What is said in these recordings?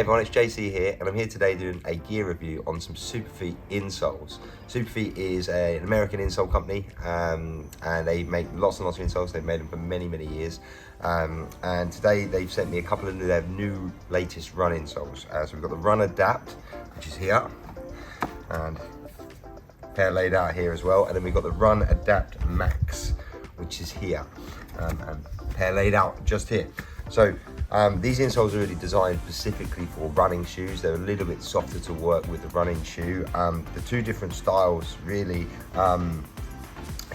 everyone, it's JC here, and I'm here today doing a gear review on some Superfeet insoles. Superfeet is an American insole company, and they make lots and lots of insoles. They've made them for many, many years. And today they've sent me a couple of their new latest run insoles. So we've got the Run Adapt, which is here, and pair laid out here as well. And then we've got the Run Adapt Max, which is here, and pair laid out just here. So these insoles are really designed specifically for running shoes. They're a little bit softer to work with the running shoe. The two different styles really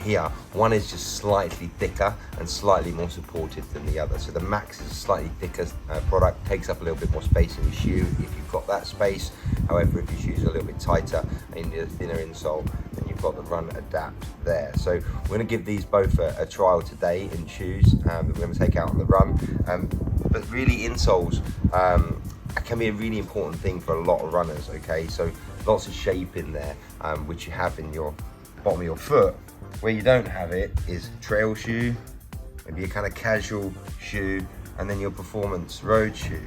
here, one is just slightly thicker and slightly more supportive than the other. So the Max is a slightly thicker product, takes up a little bit more space in your shoe if you've got that space. However, if your shoes are a little bit tighter in the thinner insole, then you've got the Run Adapt there. So we're going to give these both a trial today in shoes that we're going to take out on the run. But really, insoles can be a really important thing for a lot of runners. Okay, so lots of shape in there, which you have in your bottom of your foot. Where you don't have it is trail shoe, maybe a kind of casual shoe, and then your performance road shoe.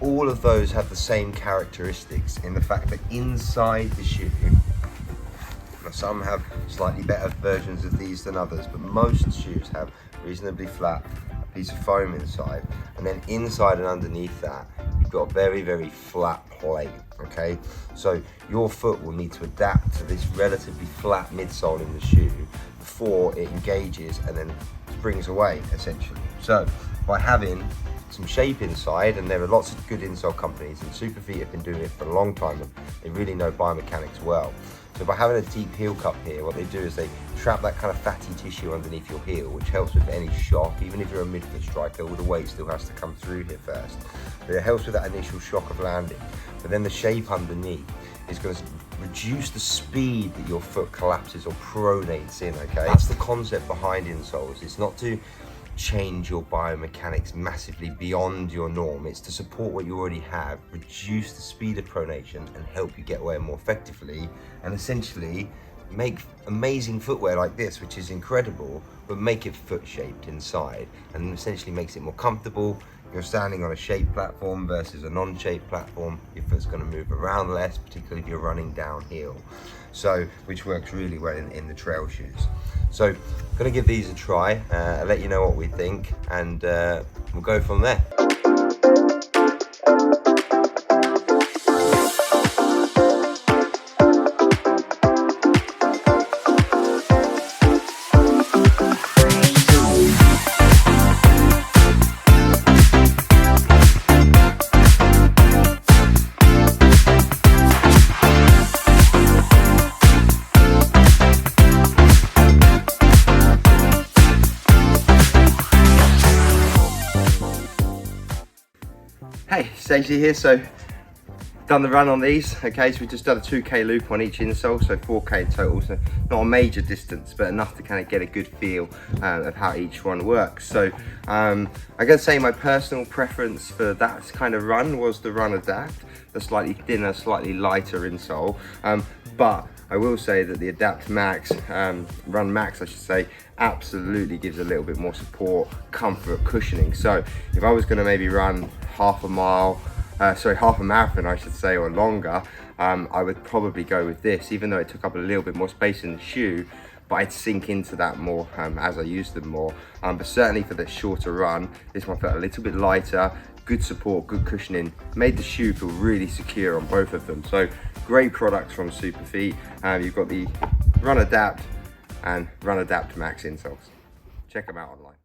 All of those have the same characteristics in the fact that inside the shoe, some have slightly better versions of these than others, but most shoes have reasonably flat piece of foam inside, and then inside and underneath that you've got a very, very flat plate. Okay, so your foot will need to adapt to this relatively flat midsole in the shoe before it engages and then springs away, essentially. So by having some shape inside, and there are lots of good insole companies, and Superfeet have been doing it for a long time, and they really know biomechanics well. So by having a deep heel cup here, what they do is they trap that kind of fatty tissue underneath your heel, which helps with any shock. Even if you're a midfoot striker, all the weight still has to come through here first. But it helps with that initial shock of landing. But then the shape underneath is going to reduce the speed that your foot collapses or pronates in, okay? That's the concept behind insoles. It's not to change your biomechanics massively beyond your norm. It's to support what you already have, reduce the speed of pronation, and help you get away more effectively, and essentially make amazing footwear like this, which is incredible, but make it foot shaped inside, and essentially makes it more comfortable. You're standing on a shaped platform versus a non-shaped platform. Your foot's going to move around less, particularly if you're running downhill. So, which works really well in the trail shoes. So, I'm going to give these a try. I'll let you know what we think, and we'll go from there. Hey, Stacey here. So done the run on these. Okay, so we just done a 2K loop on each insole, so 4K in total. So not a major distance, but enough to kind of get a good feel of how each one works. So I'm gonna say my personal preference for that kind of run was the Run Adapt, the slightly thinner, slightly lighter insole. But I will say that the Adapt Max, Run Max I should say, absolutely gives a little bit more support, comfort, cushioning. So if I was going to maybe run half a marathon I should say, or longer, I would probably go with this, even though it took up a little bit more space in the shoe, but I'd sink into that more as I use them more. But certainly for the shorter run, this one felt a little bit lighter, good support, good cushioning, made the shoe feel really secure on both of them. So great products from Superfeet. You've got the Run Adapt and Run Adapt Max insoles. Check them out online.